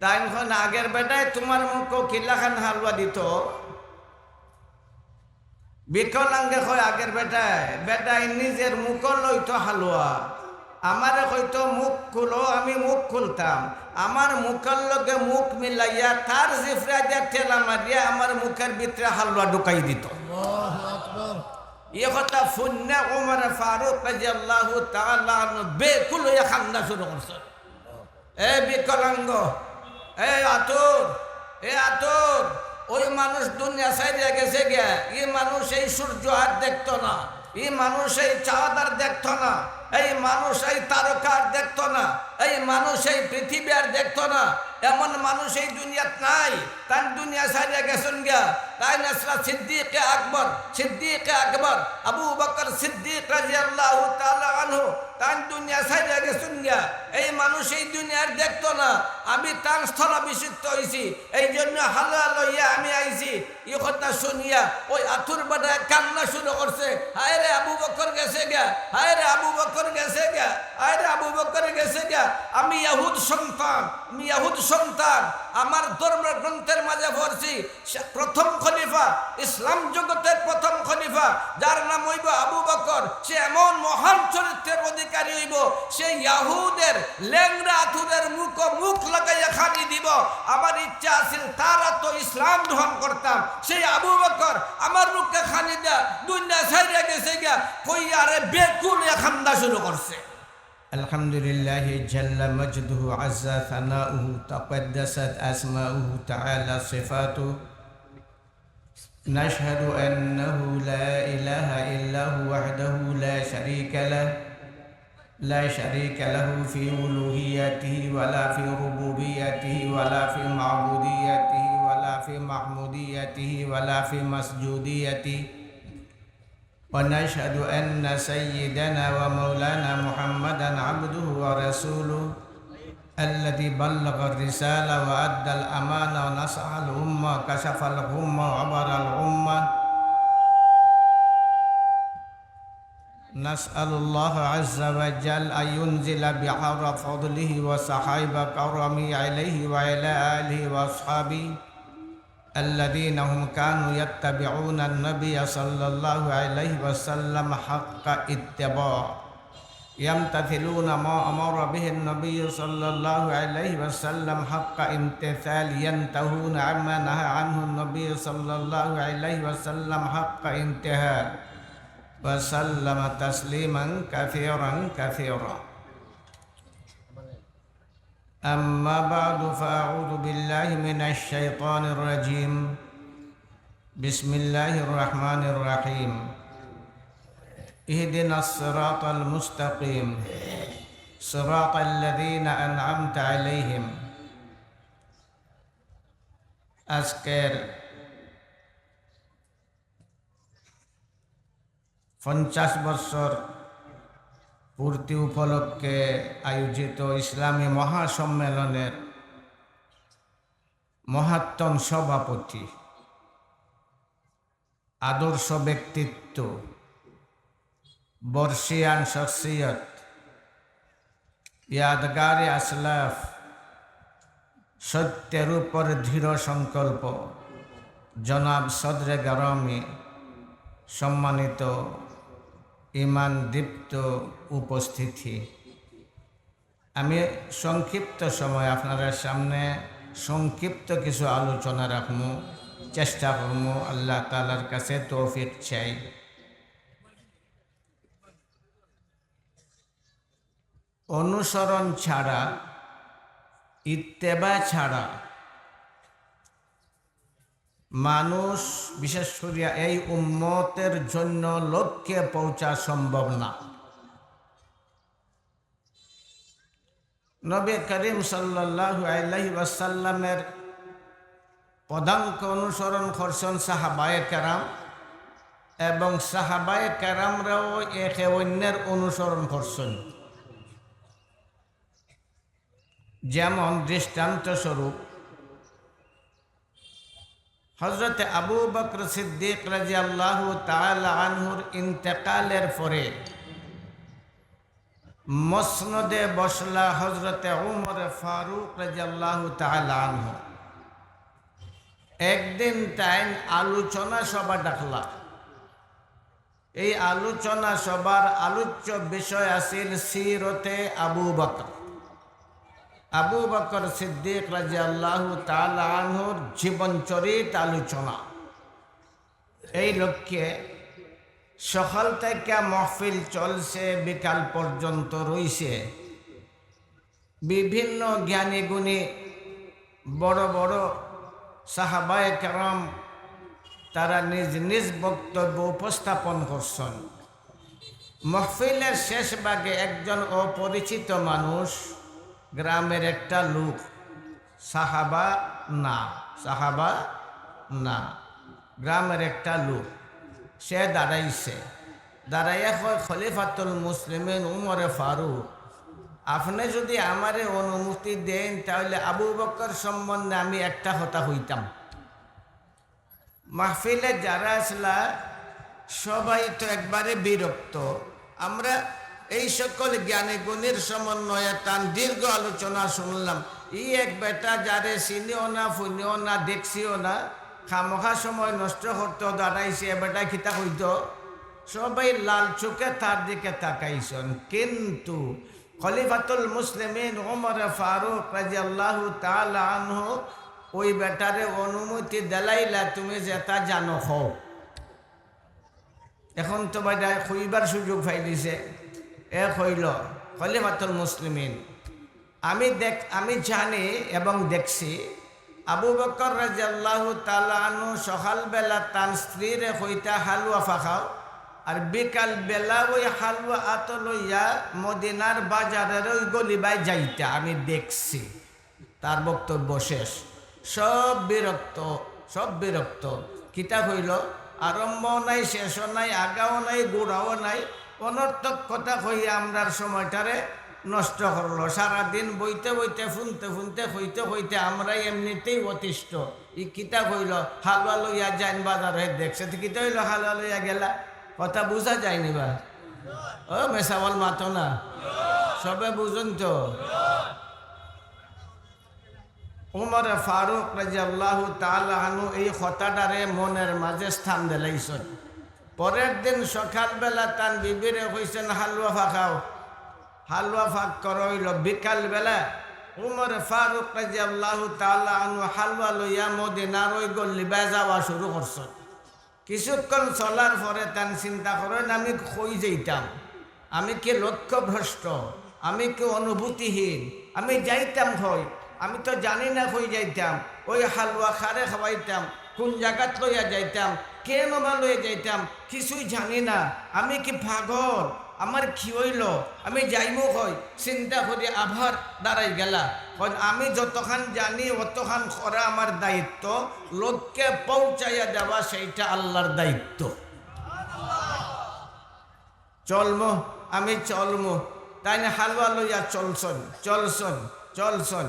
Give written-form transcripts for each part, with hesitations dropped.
তাই এখন আগের বেটায় তোমার মুখ কিল্লাখান হালুয়া দিত, বিকলাঙ্গে কয় আগের বেটায় নিজের মুখ লইতো হালুয়া, আমারে কইতো মুখ খুলো, আমি মুখ খুলতাম, আমার মুখের লগে মুখ মিলাইয়া তার জিফরা দিয়া ঠেলা মারিয়া আমার মুখের ভিতরে হালুয়া ঢুকাই দিত। এ কথা শুনে ওমর ফারুক রাদিয়াল্লাহু তাআলা আনহু বেকুল হইয়া কান্না শুরু করছে। এ বিকলাঙ্গ, এ আতর, ওই মানুষ দুনিয়া ছাইড়া গেছে গে, এই মানুষ এই সূর্য আর দেখতো না, এই মানুষ এই চাঁদ আর দেখতো না, এই মানুষ এই তারকা আর দেখতো না, এই মানুষ এই পৃথিবী আর দেখতো না, এমন মানুষ এই দুনিয়াত নাই। তার দুনিয়া ছাইড়া গেছেন গিয়া তাই নাসরা সিদ্দিকে আকবর আবু বকর সিদ্দিক রাদিয়াল্লাহু তাআলা আনহু তার দুনিয়া ছাইড়া গেছেন গিয়া, এই মানুষ এই দুনিয়ার দেখতো না, আমি তার স্থলাভিষিক্ত হয়েছি, এই জন্য হালুয়া লইয়া আমি আইছি। এই কথা শুনিয়া ওই আতুর বেটায় কান্না শুরু করছে, হায় রে আবু বকর গেছে গা, হায় রে আবু বকর গেছে গা, হায় রে আবু বকর গেছে গা। আমি ইয়াহুদ সন্তান, আমার ধর্মগ্রন্থের মাঝে পড়ছি প্রথম খলিফা, ইসলাম জগতের প্রথম খলিফা যার নাম হইব আবু বকর, সে এমন মহান চরিত্রের অধিকারী হইব, সে ইয়াহুদের লেংরা আতুরের মুখ লাগাইয়া খানি দিব। আমার ইচ্ছা আছিল তারা তো ইসলাম গ্রহণ করতাম, সেই আবু বকর আমার মুখে খানি দেয়া দুনিয়া ছাইড়া গেছে গিয়া কইয়া রে বেকুল খান্দা শুরু করছে। আলহামদুলিল্লাহ জাল্লা মজদুহু আযযা সানাউহু তাকাদ্দাসাত আসমাউহু তাআলা সিফাতুহু নাশহাদু আন্নাহু লা ইলাহা ইল্লাহু ওয়াহদাহু লা শারীকা লাহু ফি উলুহিyyatihi ওয়ালা ফি রুবুবিyyatihi ওয়ালা ফি মা'বুদিyyatihi ওয়ালা ফি মাহমুদিyyatihi ওয়ালা ফি মাসজুদিyyatihi। ونشهد أن سيدنا ومولانا محمدا عبده ورسوله الذي بلغ الرسالة وأدى الأمانة ونصح الأمة كشف الغمة وعبر الأمة. نسأل الله عز وجل أن ينزل بحر فضله وسحائب كرمه عليه وعلى آله وأصحابه الذين هم كانوا يتبعون النبي صلى الله عليه وسلم حق اتباع يمتثلون ما أمر به النبي صلى الله عليه وسلم حق امتثال ينتهون عما نهى عنه النبي صلى الله عليه وسلم حق انتهاء وسلم تسليما كثيرا. أما بعد فأعوذ بالله من الشيطان الرجيم. بسم الله الرحمن الرحيم. اهدنا الصراط المستقيم صراط الذين أنعمت عليهم. আজকের 50 বছর পূর্তি উপলক্ষে আয়োজিত ইসলামী মহাসম্মেলনের মহাত্তম সভাপতি, আদর্শ ব্যক্তিত্ব, বর্ষিয়ান শখসিয়ত, ইয়াদগারে আসলাফ, সত্যের উপর দৃঢ় সংকল্প জনাব সদরে গরামি, সম্মানিত ইমান দীপ্ত উপস্থিতি, আমি সংক্ষিপ্ত সময় আপনাদের সামনে সংক্ষিপ্ত কিছু আলোচনা রাখবো, চেষ্টা করবো, আল্লাহ তাআলার কাছে তৌফিক চাই। অনুসরণ ছাড়া, ইত্তেবা ছাড়া মানুষ, বিশেষ করে এই উম্মতের জন্য লক্ষ্যে পৌঁছা সম্ভব না। নবী করিম সাল্লাল্লাহু আলাইহি ওয়াসাল্লামের পদাঙ্ক অনুসরণ করছেন সাহাবায়ে কেরাম, এবং সাহাবায়ে কেরামরাও একে অন্যের অনুসরণ করছেন। যেমন দৃষ্টান্ত স্বরূপ হযরত আবু বকর সিদ্দিক রাদিয়াল্লাহু তাআলা আনহুর ইন্তেকালের পরে মসনদে বসলা হজরতে উমর ফারুক রাদিয়াল্লাহু তাআলা আনহু। একদিন টাইম আলোচনা সভা ডাকলা। এই আলোচনা সভার আলোচ্য বিষয় আছিল সিরতে আবু বকর। আবু বকর সিদ্দিক রাদিয়াল্লাহু তাআলা আনহুর জীবন চরিত আলোচনা। এই লক্ষ্যে সকাল থেকে মহফিল চলছে, বিকাল পর্যন্ত রইছে। বিভিন্ন জ্ঞানী গুণী বড় বড় সাহাবায়ে কেরাম তারা নিজ নিজ বক্তব্য উপস্থাপন করছেন। মহফিলের শেষ ভাগে একজন অপরিচিত মানুষ, গ্রামের একটা লোক, সাহাবা না, গ্রামের একটা লোক, সে দাঁড়াইছে। দাঁড়াইয়া কয়, খলিফাতুল মুসলিমিন উমরে ফারুক, আপনি যদি আমারে অনুমতি দেন তাহলে আবু বকর সম্বন্ধে আমি একটা কথা হইতাম। মাহফিলে যারা আসলা সবাই তো একবারে বিরক্ত। আমরা এই সকল জ্ঞানী গুণীর সমন্বয়ে তার দীর্ঘ আলোচনা শুনলাম। এই এক বেটা যারে চিনিও না, ফুনিও না, দেখছিও না, খামোখা সময় নষ্ট করতে দাঁড়াইছে, বেটা খিতা হইত। সবাই লাল চোখে তার দিকে তাকাইছেন। কিন্তু খলিফাতুল মুসলিমিন উমর ফারুক রাদিয়াল্লাহু তাআলা আনহু ওই বেটারে অনুমতি দেলাইলা, তুমি যেটা জানো হও। এখন তো বেটা কইবার সুযোগ পাইলিছে। হইল খলিফাতুল মুসলিমিন, আমি জানি এবং দেখছি আবু বকর রাদিয়াল্লাহু তাআলা আনহু সকালবেলা তার স্ত্রীরে হইতা হালুয়া ফাখাও, আর বিকাল বেলা ওই হালুয়া আত লইয়া মদিনার বাজারের ওই গলিবাই যাইতা আমি দেখছি। তার বক্তব্য শেষ। সব বিরক্ত। কিতা হইল, আরম্ভ নাই, শেষও নাই, আগাও নাই, গোড়াও নাই, অনর্থক কথা হইয়া আমরার সময়টারে নষ্ট করলো। সারাদিন বইতে শুনতে হইতে আমরা এমনিতেই অতিষ্ঠ। ই কিতা হইল, হালুয়া লইয়া যাইন বাজার হয়ে দেখছে। কিতা হইল, হালুয়া লইয়া গেলা, কথা বুঝা যায়নি বা? ও মেসাওয়াল মাতো না, সবে বুঝুন তো। উমর ফারুক রাদিয়াল্লাহু তাআলা আনহু এই কথাটারে মনের মাঝে স্থান দিলাইছেন। পরের দিন সকালবেলা তার বিবিরে কইছেন, হালুয়া ফাঁকাও, হালুয়া ফাঁক করা হইল। বিকালবেলা উমর ফারুক রাদিয়াল্লাহু তাআলা আনহু হালুয়া লইয়া মদিনার ওই গল্লিবাই যাওয়া শুরু করছেন। কিছুক্ষণ চলার পরে তার চিন্তা করেন, আমি কই যাইতাম, আমি কি লক্ষ্যভ্রষ্ট, আমি কি অনুভূতিহীন, আমি যাইতাম হই, আমি তো জানি না কই যাইতাম, ওই হালুয়া খারে খাওয়াইতাম, কোন জায়গাত লইয়া যাইতাম, কেন বা লইয়া যাইতাম, কিছুই জানি না। আমি কি পাগল, আমার কি হইল, আমি যাইমো কই, চিন্তা করে আবার দাঁড়াই গেলা। আমি যতখান জানি অতখান করা আমার দায়িত্ব, লোককে পৌঁছাইয়া দেওয়া সেইটা আল্লাহর দায়িত্ব। আমি চলমো, তাই না? হালুয়া লইয়া চলছন।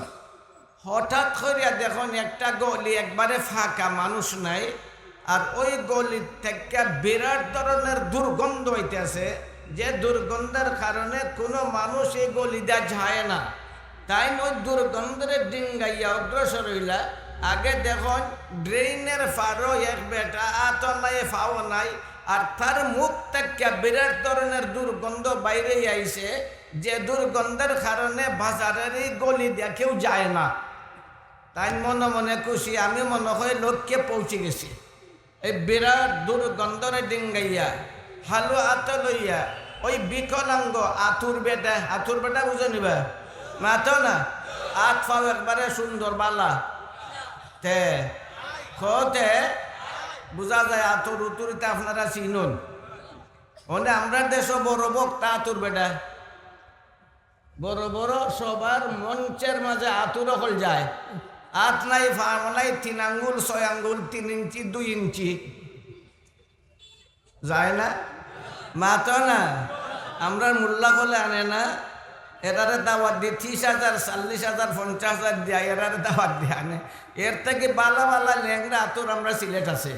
হঠাৎ করিয়া দেখুন একটা গলি একবারে ফাঁকা, মানুষ নাই, আর ওই গলির থেকে বিরাট ধরনের দুর্গন্ধ হইতেছে, যে দুর্গন্ধের কারণে কোনো মানুষ এই গলিটা যায় না। তাই ওই দুর্গন্ধের ডিঙ্গাইয়া অগ্রসর হইলা। আগে দেখুন ড্রেনের ফারো এক বেটা, আত নাই, ফাও নাই, আর তার মুখ থেকে বিরাট ধরনের দুর্গন্ধ বাইরে আইছে, যে দুর্গন্ধের কারণে বাজারের এই গলি দিয়ে কেউ যায় না। তাই মনে মনে খুশি, আমি মনে হয় লোককে পৌঁছে গেছি। এই বিরাট দুর্গন্ধরে ডিঙ্গাইয়া হালু আত লইয়া ওই বিকলাঙ্গ আতুর বেটা বুঝে নিবা মাতো না, আত ফাও একবারে সুন্দর বালা তে খতে বুঝা যায়। আতুর উতুরিতে আপনারা চিনুন, ওনে আমরা দেশ বড় বক্তা আতুর বেটা, বড় সবার মঞ্চের মাঝে আতুর হল যায়। আত নাই, ফার্ম নাই, 3 আঙ্গুল 6 আঙ্গুল, 3 ইঞ্চি 2 ইঞ্চি যায় না, মাতো না। আমরা মোল্লা হলে আনে না, এরারে দাওয়াত দিয়ে 30,000 40,000 50,000 দিয়া এরারে দাওয়াত দিয়ে আনে। এর থেকে বালা ল্যাংরা আতুর আমরা সিলেট আছে,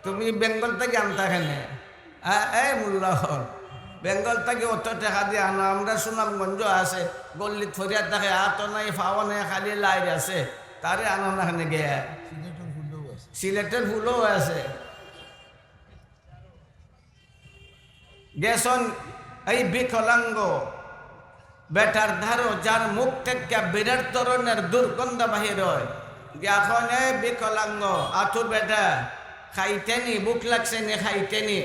তুমি বেঙ্গল থেকে আনতা এখানে। এই মোল্লা হল বেঙ্গল থেকে অত টাকা দিয়ে আনা। আমরা সুনামগঞ্জ আছে, গল্লি ফরিয়াদ দেখে হাতও নাই ফাও নাই, খালি লাইট আছে, তারে আনো না খানে গিয়ে। সিলেটের ফুলও আছে। গেছন এই বিকলাঙ্গ বেটার ধারো, যার মুখ থেকে বিরাট ধরনের দুর্গন্ধ বাহির হয়। এখন এই বিকলাঙ্গ আতুর বেটা খাইতেনি, বুক লাগছে নি খাইতেনি?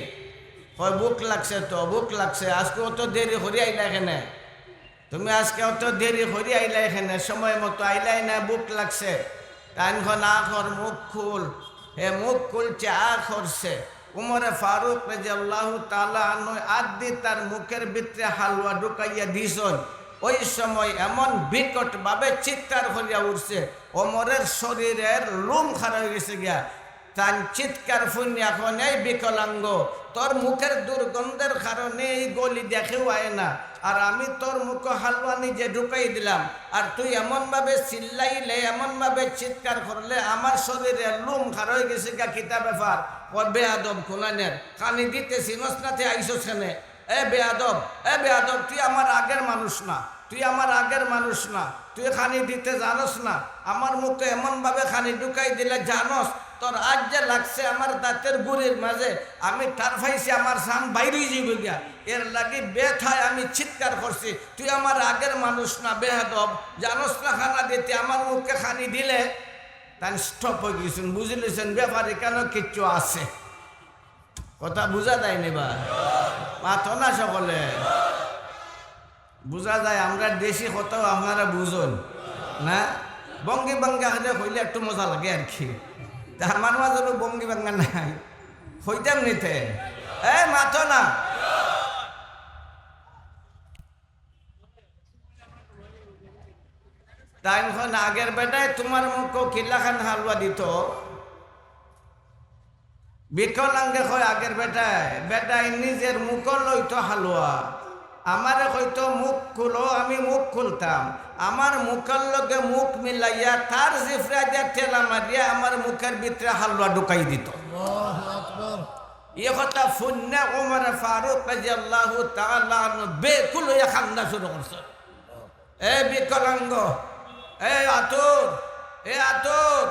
হয় বুক লাগছে, তো বুক লাগছে। আজকে অত দেরি হরি আইলা এখানে, তুমি আজকে অত দেরি হরি আইলা এখানে, সময় মতো আইলাই না, বুক লাগছে। টাইনখন আখর মুখ খুল, হে মুখ খুলছে আ করছে। উমরে ফারুক রাদিয়াল্লাহু তাআলা আনহু আদি তার মুখের ভিতরে হালুয়া ঢুকাইয়া দিছন। ওই সময় এমন বিকট ভাবে চিৎকার করিয়া উঠছে, ওমরের শরীরের লোম খারাপ হয়ে গেছে গিয়া। তার চিৎকার শুনি এখন এই বিকলাঙ্গ, তোর মুখের দুর্গন্ধের কারণে এই গলি দেখেও আয় না, আর আমি তোর মুখ হালুয়া নিজে ঢুকাই দিলাম, আর তুই এমনভাবে চিল্লাইলে, এমনভাবে চিৎকার করলে আমার শরীরের লোম খারাপ হয়ে গেছে গা। কিতা ব্যাপার? ও বেয়াদব খুনানের কানি দিতেছি নসনাতে আইসোস খানে। এ বেয়াদব, এ বেয়াদব, তুই আমার আগের মানুষ না, তুই আমার আগের মানুষ না, তুই খানি দিতে জানোস না। আমার মুখে এমনভাবে খানি ঢুকাই দিলে জানোস তোর আজ যে লাগছে আমার দাঁতের গুড়ির মাঝে, আমি টার ফাইছি, আমার সান বাইরেই যাইব গিয়া। এর লাগি ব্যথায় আমি চিৎকার করছি, তুই আমার আগের মানুষ না, বেয়াদব, জানোস না খানা দিতে, আমার মুখে খানি দিলে। তাই স্টপ হয়ে গেছেন, বুঝলেছেন ব্যাপারে কেন কিচ্ছু আছে। কথা বুঝা যায়নি বা মাথো না সকলে বুঝা যায়। আমরা দেশি কথাও আপনারা বুঝুন না, বঙ্গি বাঙ্গা হলে হইলে একটু মজা লাগে আর কি। আমার মাঝেও বঙ্গি বাঙ্গা নাই, হইতাম নিতে। এ মাথো না, তাই আগের বেটায় তোমার মুখ কিল্লাখান হালুয়া দিত। বিকলাঙ্গে কয় আগের বেটায়, বেটায় নিজের মুখ লইতো হালুয়া, আমারে হয়তো মুখ খুলো, আমি মুখ খুলতাম, আমার মুখের লগে মুখ মিলাইয়া তার জিফরা দিয়া ঠেলা মারিয়া আমার মুখের ভিতরে হালুয়া ঢুকাই দিত। এ কথা শুনে ওমর ফারুক রাদিয়াল্লাহু তাআলা আনহু বেকুল হইয়া কান্না শুরু করছে। এ বিকলাঙ্গ, এ আতর, এ আতর,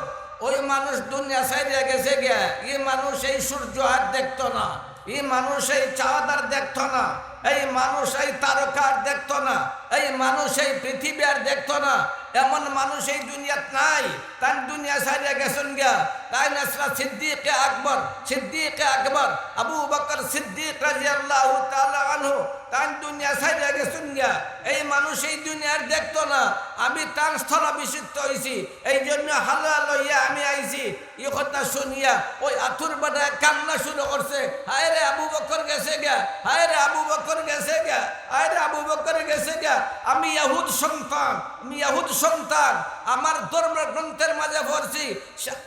ওই মানুষ দুনিয়া ছাইড়া গেছে গে। ই মানুষ এই সূর্য আর দেখতো না, এই মানুষ এই চাঁদ আর দেখতো না, এই মানুষ এই তারকা আর দেখতো না, এই মানুষ এই পৃথিবী আর দেখতো না। এমন মানুষ এই দুনিয়াত নাই, তার দুনিয়া ছাইড়া গেছেন গিয়া। তাই নাসরা সিদ্দিকে আকবর, সিদ্দিকে আকবর আবু বকর সিদ্দিক রাদিয়াল্লাহু তাআলা আনহু তার দুনিয়া ছাইড়া গেছেন গিয়া। এই মানুষ এই দুনিয়ার দেখতো না, আমি তার স্থলাভিষিক্ত হয়েছি, এই জন্য হালুয়া লইয়া আমি আইছি। এই কথা শুনিয়া ওই আতুর বেটায় কান্না শুরু করছে, হায় রে আবু বকর গেছে গা, হায় রে আবু বকর গেছে গা, হায় রে আবু বকর গেছে গা। আমি ইয়াহুদ সন্তান, আমি ইয়াহুদ সন্তান, আমার ধর্মগ্রন্থের মাঝে পড়ছি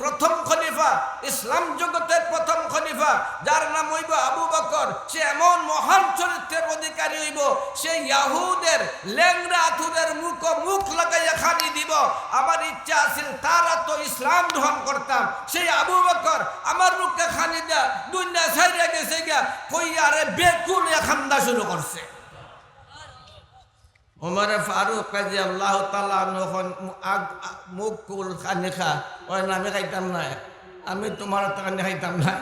প্রথম খলিফা, ইসলাম জগতের প্রথম খলিফা, যার নাম হইব আবু বকর, সে এমন মহান চরিত্রের অধিকারী হইব, সে ইয়াহুদের লেংরা আতুরের মুখ লাগাইয়া খানি দিব। আমার ইচ্ছা আছিল তারা তো ইসলাম গ্রহণ করতাম, সেই আবু বকর আমার মুখে খানি দেয়া দুনিয়া ছাইড়া গেছে গিয়া কইয়া রে বেকুল খান্দা শুরু করছে। ওমর ফারুক রাদিয়াল্লাহু তাআলা আনহু মুখ কুল খানি খা, ওই নামে খাইতাম না, আমি তোমার খানি খাইতাম না।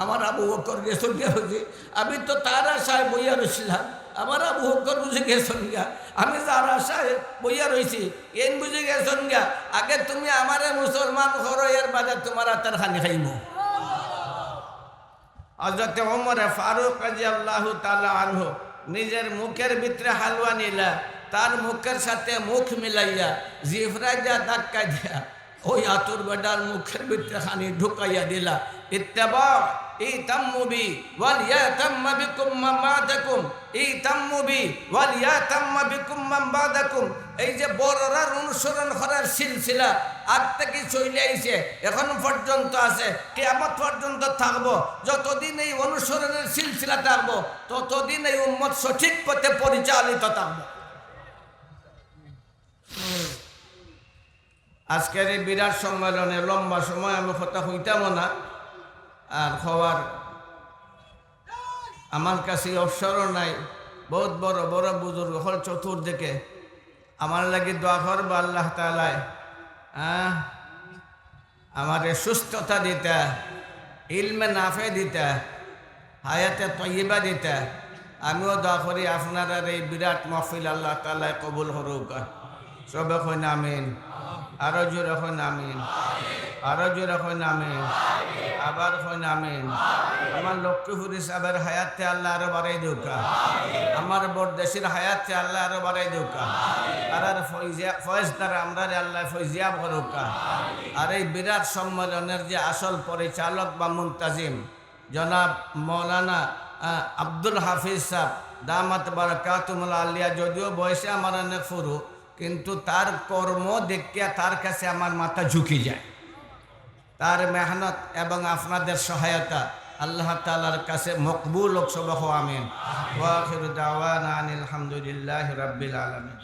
আমার আবু বকর গেছেন গিয়া বুঝি, আমি তো তার আশায় বইয়া রইছিলাম, আমার আবু বকর বুঝে গেছেন গিয়া, আমি যার আশায় বইয়া রইছি এন বুঝে গেছেন গিয়া। আগে তুমি আমারে মুসলমান করো, এর বাদে তোমার আতার খানি খাইমু। হযরত ওমর ফারুক রাদিয়াল্লাহু তাআলা আনহু নিজের মুখের ভিতরে হালুয়া নিলা, তার মুখের সাথে মুখ মিলাইয়া জিফরা যা ধাক্কা দিয়া ওই আতুর বেটার মুখের ভিতরে খানি ঢুকাইয়া দিলা। ইত্তাবা ইতাম্মু বি ওয়াল ইয়াতাম্মা বিকুম মান বাদাকুম, ইতাম্মু বি ওয়াল ইয়াতাম্মা বিকুম মান বাদাকুম। এই যে বড়রা অনুসরণ করার সিলসিলা আগ থেকে চলে আইছে, এখন পর্যন্ত আছে, কিয়ামত পর্যন্ত থাকবো। যতদিন এই অনুসরণের সিলসিলা থাকবো, ততদিন এই উম্মত সঠিক পথে পরিচালিত থাকবো। আজকের এই বিরাট সম্মেলনে লম্বা সময় আমি কথা হইতামও না, আর হওয়ার আমার কাছে অবসরও নাই। বহুত বড় বড় বুজুর্গ হল চতুর্দিকে আমার লাগি দোয়া করবো আল্লাহ তাআলায় আমারে সুস্থতা দিতা, ইলমে নাফে দিতা, হায়াতে তয়্যিবা দিতা। আমিও দোয়া করি আপনারা এই বিরাট মাহফিল আল্লাহ তাআলায় কবুল করুক। সবে কইন আমিন, আরো জোরে কইন আমিন, আরো জোরে কইন আমিন, আবার কইন আমিন। আমার লক্ষ্মীপুরি সাহেবের হায়াতে আল্লাহ আরো বাড়াই দৌকা, আমার বরদেশের হায়াতে আল্লাহ আরো বাড়াই দৌকা, আর ফয়েজ দ্বারা আমরা আল্লাহ ফয়জিয়াব করুকা। আর এই বিরাট সম্মেলনের যে আসল পরিচালক বা মুনতাজিম জনাব মৌলানা আব্দুল হাফিজ সাহেব দামাত বারাকাতুহুল আলিয়া, যদিও বয়সে আমার অনেক ফুরু, কিন্তু তার কর্ম দেখিয়া তার কাছে আমার মাথা ঝুঁকি যায়। তার মেহনত এবং আপনাদের সহায়তা আল্লাহ তাআলার কাছে মকবুল হোক। সবাই আমিন। ওয়া আখিরু দাওয়ানা আনিল হামদুলিল্লাহি রাব্বিল আলামিন।